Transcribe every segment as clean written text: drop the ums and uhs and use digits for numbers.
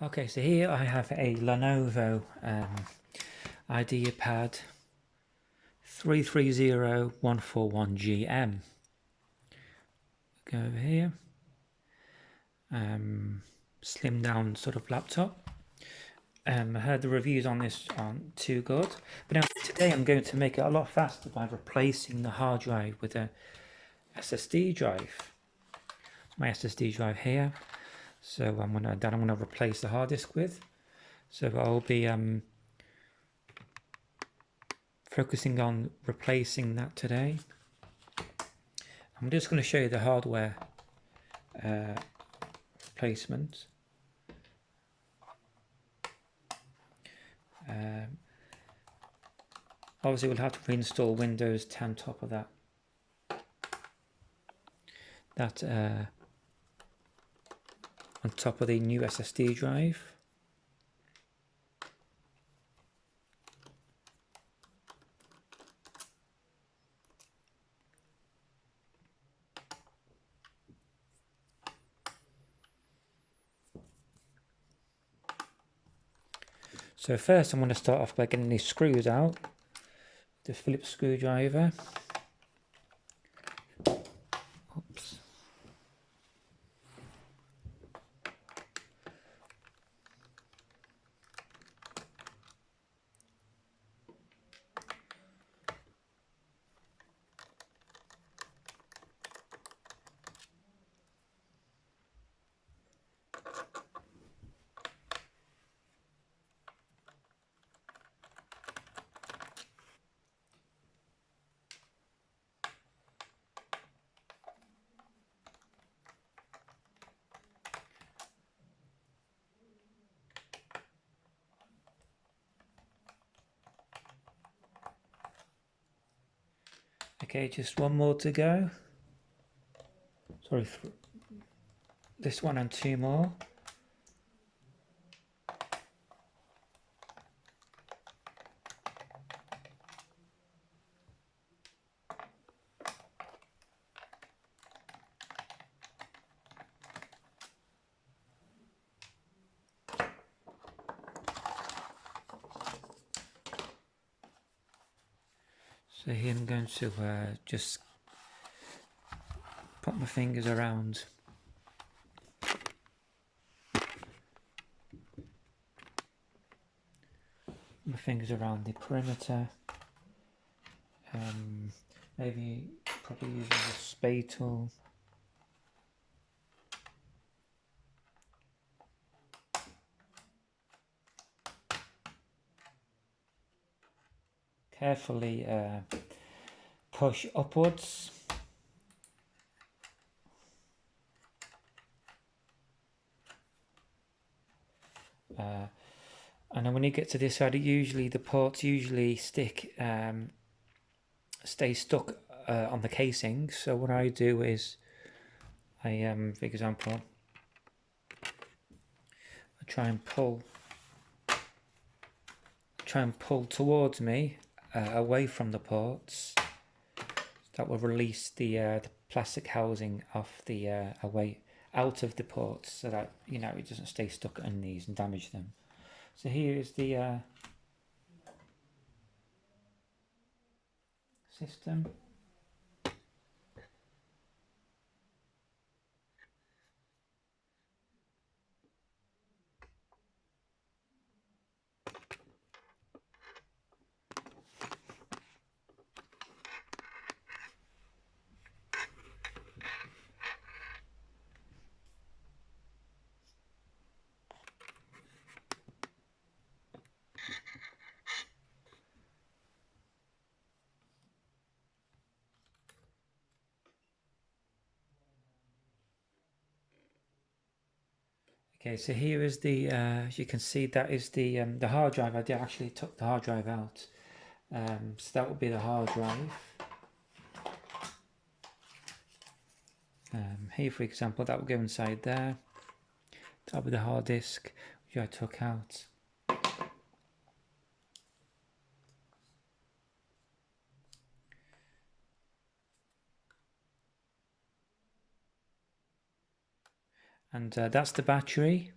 Okay, so here I have a Lenovo ideapad 330141GM. Go over here. Slim down sort of laptop. I heard the reviews on this aren't too good, but now today I'm going to make it a lot faster by replacing the hard drive with a SSD drive. It's my SSD drive here, so I'm gonna replace the hard disk with. So I'll be focusing on replacing that today. I'm just going to show you the hardware replacement. Obviously we'll have to reinstall Windows 10 on top of that. On top of the new SSD drive. So first I'm going to start off by getting these screws out. The Phillips screwdriver. Oops. Okay, just one more to go. Sorry, this one and two more. So here I'm going to just put my fingers around the perimeter. Maybe probably using a spatule. Carefully push upwards. And then when you get to this side, the ports usually stay stuck on the casing. So what I do is, for example, I try and pull towards me, away from the ports. That will release the plastic housing off the away out of the ports, so that it doesn't stay stuck on these and damage them. So here is the system. Okay, so here is the, as you can see, that is the hard drive. I did actually took the hard drive out. So that would be the hard drive. Here, for example, that will go inside there. That will be the hard disk, which I took out. And that's the battery.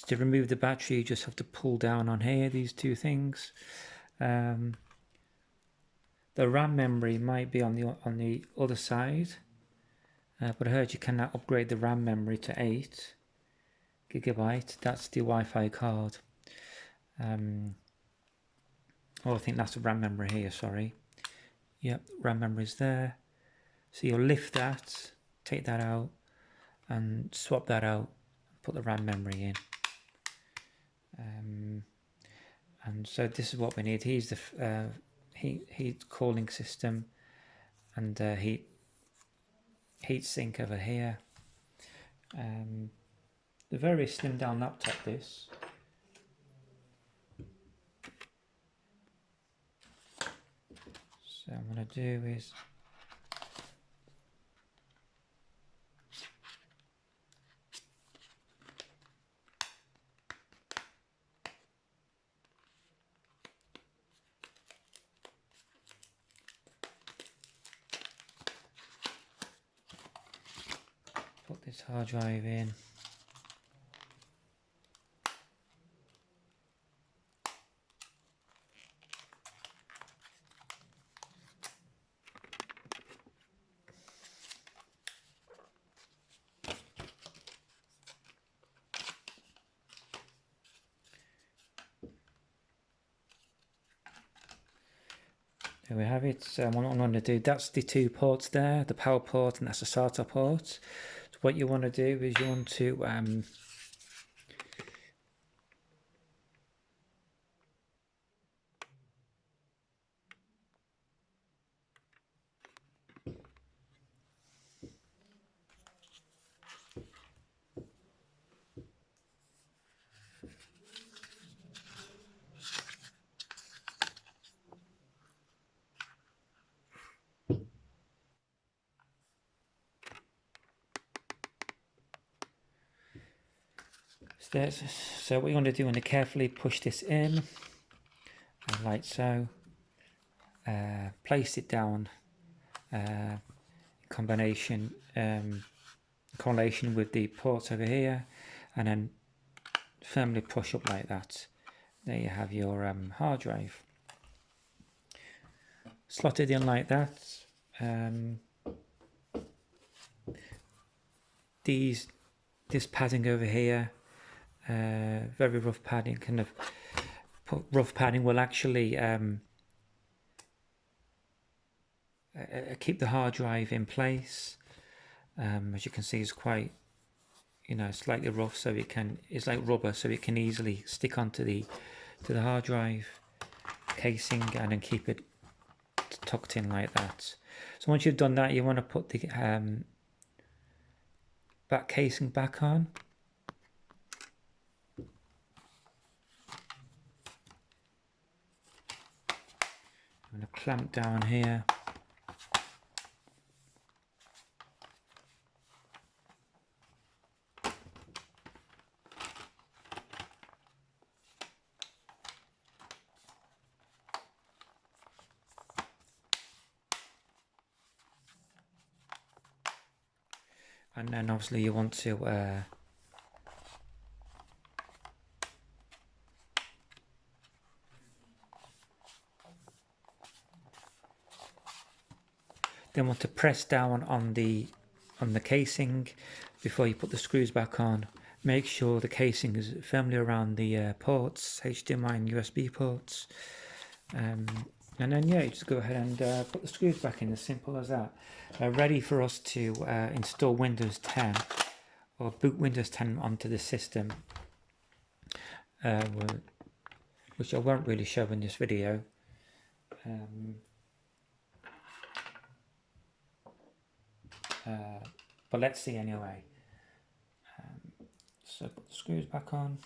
to remove the battery, you just have to pull down on here, these two things. The RAM memory might be on the other side, but I heard you cannot upgrade the RAM memory to 8 GB. That's the Wi-Fi card. Oh, I think that's the RAM memory here, sorry. Yep, RAM memory is there. So you'll lift that, take that out, and swap that out, put the RAM memory in. And so this is what we need. Here's the heat cooling system and heat sink over here. The very slimmed down laptop this. So what I'm going to do is put this hard drive in. There we have it. So what I'm going to do, that's the two ports there, the power port and that's the SATA port. So what you want to do is you want to so what you want to do, you want to carefully push this in, like so. Place it down, combination correlation with the ports over here, and then firmly push up like that. There you have your hard drive. Slot it in like that. This padding over here, very rough padding, kind of rough padding will actually keep the hard drive in place. As you can see, it's quite, slightly rough, so it's like rubber, so it can easily stick onto the hard drive casing and then keep it tucked in like that. So once you've done that, you want to put the back casing back on. I'm going to clamp down here. And then obviously you want to press down on the casing before you put the screws back on. Make sure the casing is firmly around the ports, HDMI and USB ports. And then you just go ahead and put the screws back in, as simple as that. Ready for us to install Windows 10 or boot Windows 10 onto the system, which I won't really show in this video. But let's see anyway. So put the screws back on.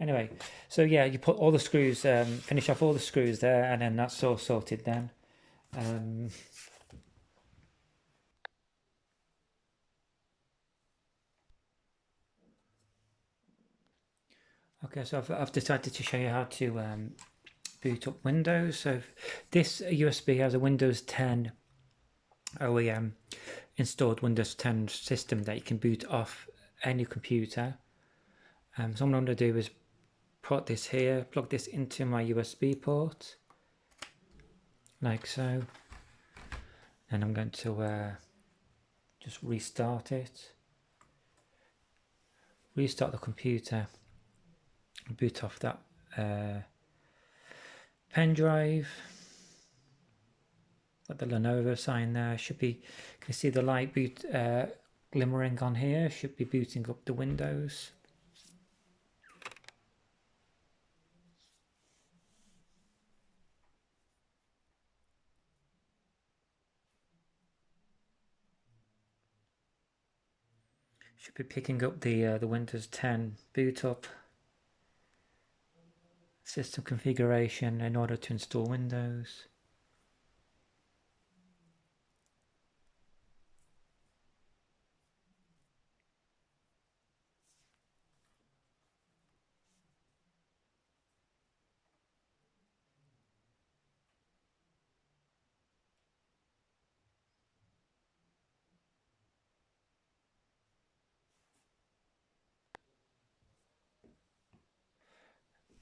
Anyway, so yeah, you put all the screws, finish off all the screws there, and then that's all sorted then. Okay, so I've decided to show you how to boot up Windows. So this USB has a Windows 10 OEM installed Windows 10 system that you can boot off any computer. So what I'm going to do is put this here, plug this into my USB port, like so. And I'm going to just restart it. Restart the computer. Boot off that pen drive. Got the Lenovo sign there. Should be, can you see the light boot glimmering on here? Should be booting up the Windows. Should be picking up the Windows 10 boot up system configuration in order to install Windows.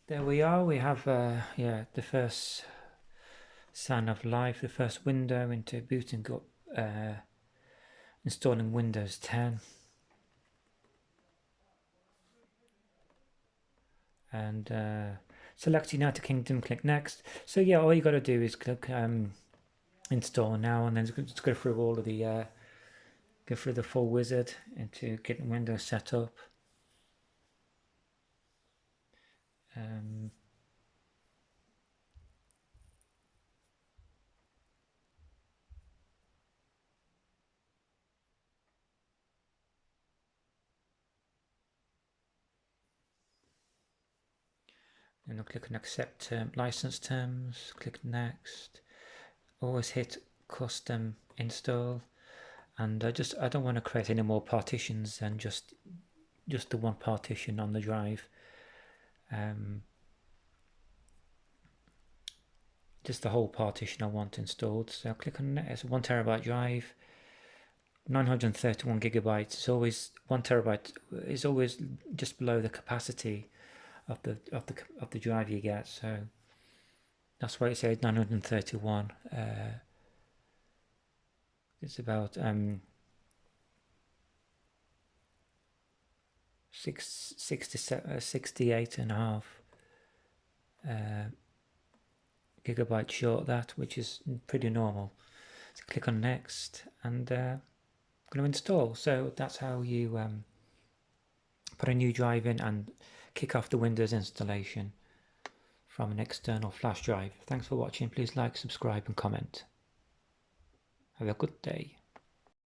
There we are. We have yeah, the first sign of life, the first window into booting up, installing Windows 10. And select United Kingdom, click next. So yeah, all you got to do is click install now, and then just go through all of the go through the full wizard into getting Windows set up. And I'll click on accept license terms, click next. Always hit custom install, and I don't want to create any more partitions than just the one partition on the drive. Just the whole partition I want installed. So I'll click on it. It's a 1 terabyte drive, 931 gigabytes. It's always 1 terabyte is always just below the capacity of the drive you get. So that's why it says 931. It's about 68 and a half gigabytes short, that, which is pretty normal. So click on next, and I'm going to install. So that's how you put a new drive in and kick off the Windows installation from an external flash drive. Thanks for watching. Please like, subscribe and comment. Have a good day.